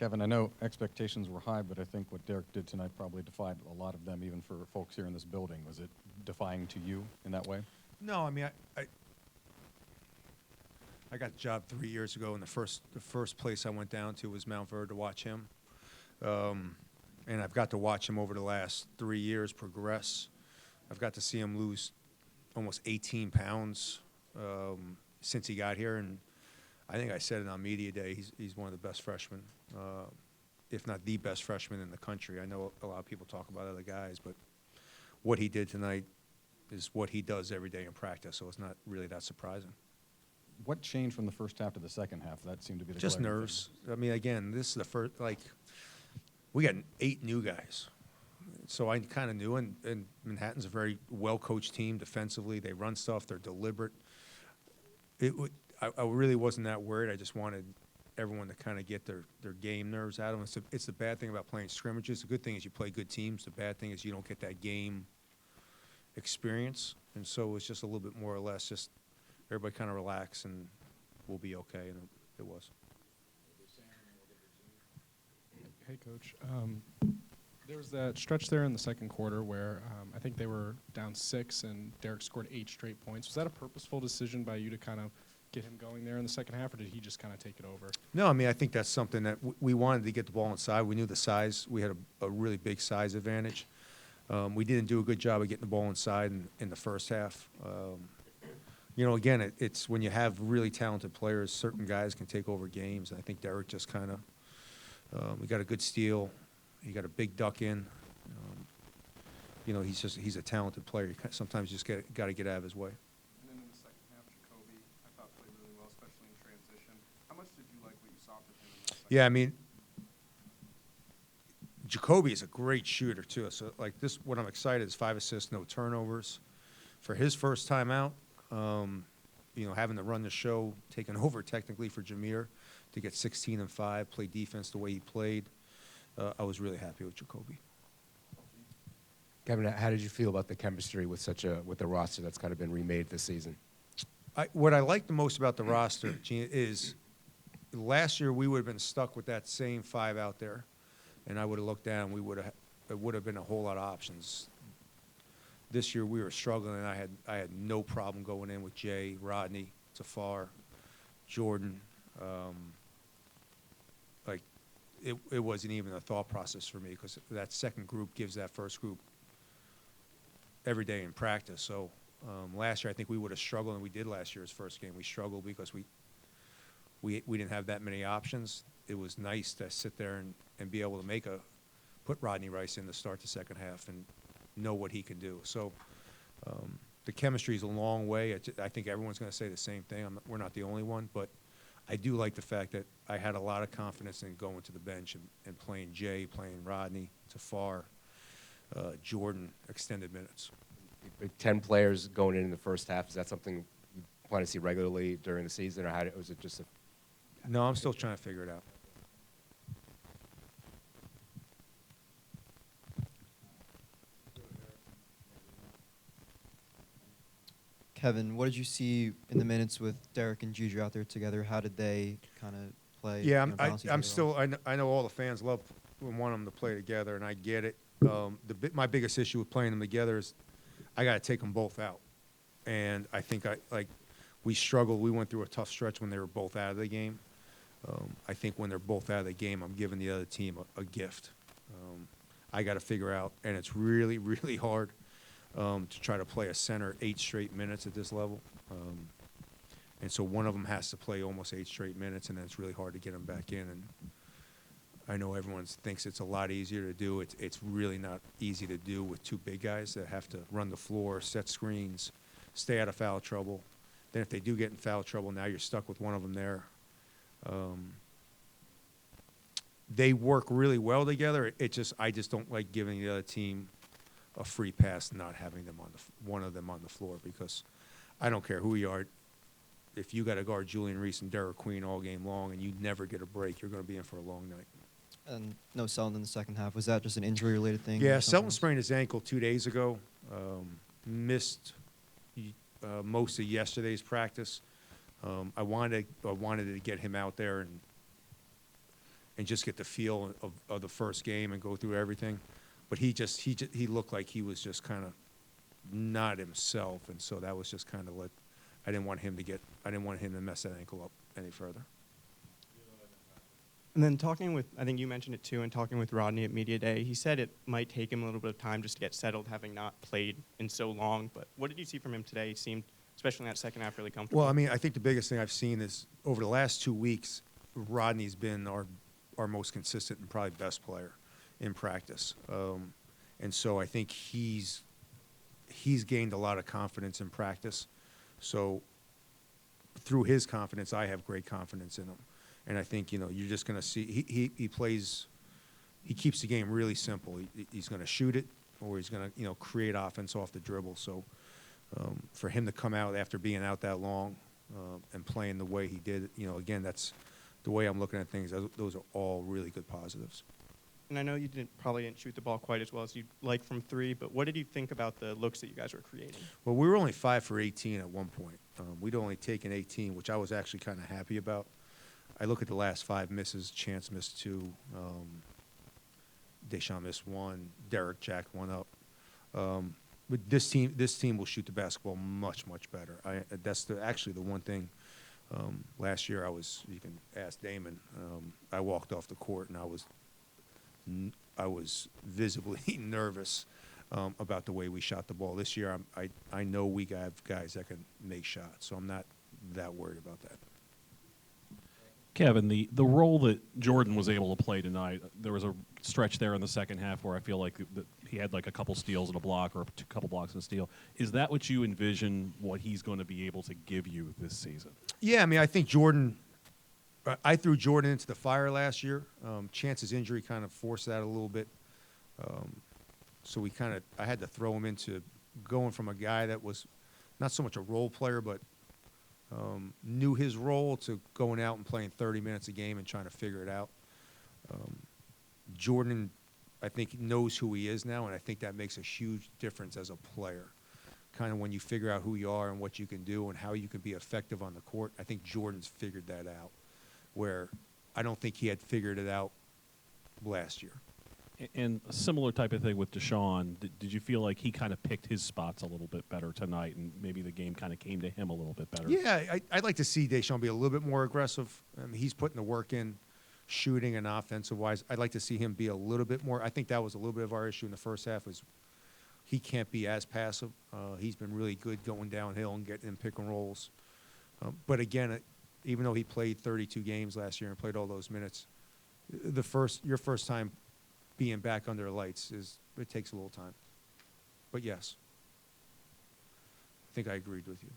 Kevin, I know expectations were high, but I think what Derik did tonight probably defied a lot of them, even for folks here in this building. Was it defying to you in that way? No, I mean, I got the job 3 years ago, and the first place I went down to was Mount Verde to watch him. And I've got to watch him over the last 3 years progress. I've got to see him lose almost 18 pounds since he got here, and I think I said it on media day. He's one of the best freshmen, if not the best freshman in the country. I know a lot of people talk about other guys, but what he did tonight is what he does every day in practice, so it's not really that surprising. What changed from the first half to the second half? That seemed to be the Just glaring nerves. thing. I mean, again, this is the first, we got 8 new guys. So I kind of knew, and Manhattan's a very well-coached team defensively. They run stuff. They're deliberate. I really wasn't that worried. I just wanted everyone to kind of get their game nerves out of them. It's the bad thing about playing scrimmages. The good thing is you play good teams. The bad thing is you don't get that game experience. And so it was just a little bit more or less just everybody kind of relax and we'll be okay, and it was. Hey, Coach. There was that stretch there in the second quarter where I think they were down 6 and Derik scored 8 straight points. Was that a purposeful decision by you to kind of get him going there in the second half, or did he just kind of take it over? No, I mean, I think that's something that we wanted to get the ball inside. We knew the size. We had a really big size advantage. We didn't do a good job of getting the ball inside in the first half. You know, again, it's when you have really talented players, certain guys can take over games. And I think Derik just kind of, we got a good steal. He got a big duck in. You know, he's a talented player. You sometimes just got to get out of his way. And then in the second half, Jacoby, I thought played really well, especially in transition. How much did you like what you saw from him in the second Yeah, I mean, Jacoby is a great shooter too. So like this, what I'm excited is 5 assists, no turnovers, for his first time out. You know, having to run the show, taking over technically for Jameer to get 16 and 5, play defense the way he played. I was really happy with Jacoby. Kevin, how did you feel about the chemistry with with the roster that's kind of been remade this season? What I like the most about the roster, Gene, is last year we would have been stuck with that same 5 out there, and I would have looked down. It would have been a whole lot of options. This year we were struggling, and I had no problem going in with Jay, Rodney, Tafar, Jordan. It wasn't even a thought process for me because that second group gives that first group every day in practice. So last year I think we would have struggled, and we did last year's first game. We struggled because we didn't have that many options. It was nice to sit there and be able to put Rodney Rice in to start the second half and know what he can do. So the chemistry is a long way. I think everyone's going to say the same thing. We're not the only one, but I do like the fact that I had a lot of confidence in going to the bench and playing Jay, playing Rodney, Tafar, Jordan, extended minutes. 10 players going in the first half, is that something you plan to see regularly during the season, or was it just a... No, I'm still trying to figure it out. Kevin, what did you see in the minutes with Derik and Juju out there together? How did they kind of play? Yeah, balance each I'm other still. off? I know all the fans love and want them to play together, and I get it. My biggest issue with playing them together is I got to take them both out, and I think we struggled. We went through a tough stretch when they were both out of the game. I think when they're both out of the game, I'm giving the other team a gift. I got to figure out, and it's really, really hard to try to play a center 8 straight minutes at this level. And so one of them has to play almost 8 straight minutes, and then it's really hard to get them back in. And I know everyone thinks it's a lot easier to do. It's really not easy to do with 2 big guys that have to run the floor, set screens, stay out of foul trouble. Then if they do get in foul trouble, now you're stuck with one of them there. They work really well together. I just don't like giving the other team a free pass, not having them one of them on the floor, because I don't care who you are. If you got to guard Julian Reese and Derik Queen all game long and you never get a break, you're going to be in for a long night. And no Selton in the second half. Was that just an injury-related thing? Yeah, Selton sprained his ankle 2 days ago. Missed most of yesterday's practice. I wanted to get him out there and just get the feel of the first game and go through everything. But he looked like he was just kind of not himself, and so that was just kind of what I didn't want him to mess that ankle up any further. And then talking with, I think you mentioned it too, and talking with Rodney at Media Day, he said it might take him a little bit of time just to get settled, having not played in so long. But what did you see from him today? He seemed, especially in that second half, really comfortable. Well, I mean, I think the biggest thing I've seen is over the last 2 weeks, Rodney's been our most consistent and probably best player in practice. And so I think he's gained a lot of confidence in practice. So through his confidence, I have great confidence in him. And I think, you're just going to see he keeps the game really simple. He's going to shoot it, or he's going to, create offense off the dribble. So for him to come out after being out that long and playing the way he did, again, that's the way I'm looking at things. Those are all really good positives. And I know you probably didn't shoot the ball quite as well as you'd like from three, but what did you think about the looks that you guys were creating? Well, we were only 5 for 18 at one point. We'd only taken 18, which I was actually kind of happy about. I look at the last 5 misses. Chance missed 2. Deshaun missed 1. Derik jacked 1 up. But this team will shoot the basketball much, much better. That's actually the one thing. Last year, you can ask Damon. I walked off the court and I was visibly nervous about the way we shot the ball. This year, I know we have guys that can make shots, so I'm not that worried about that. Kevin, the role that Jordan was able to play tonight, there was a stretch there in the second half where I feel like he had like a couple steals and a block, or a couple blocks and a steal. Is that what you envision what he's going to be able to give you this season? Yeah, I mean, I think Jordan – I threw Jordan into the fire last year. Chance's injury kind of forced that a little bit. So I had to throw him into going from a guy that was not so much a role player, but knew his role, to going out and playing 30 minutes a game and trying to figure it out. Jordan, I think, knows who he is now, and I think that makes a huge difference as a player. Kind of when you figure out who you are and what you can do and how you can be effective on the court, I think Jordan's figured that out, where I don't think he had figured it out last year. And a similar type of thing with Deshaun. Did you feel like he kind of picked his spots a little bit better tonight, and maybe the game kind of came to him a little bit better? Yeah, I'd like to see Deshaun be a little bit more aggressive. He's putting the work in, shooting and offensive-wise. I'd like to see him be a little bit more. I think that was a little bit of our issue in the first half, is he can't be as passive. He's been really good going downhill and getting in pick and rolls. But again, even though he played 32 games last year and played all those minutes, your first time being back under the lights it takes a little time. But yes, I think I agreed with you.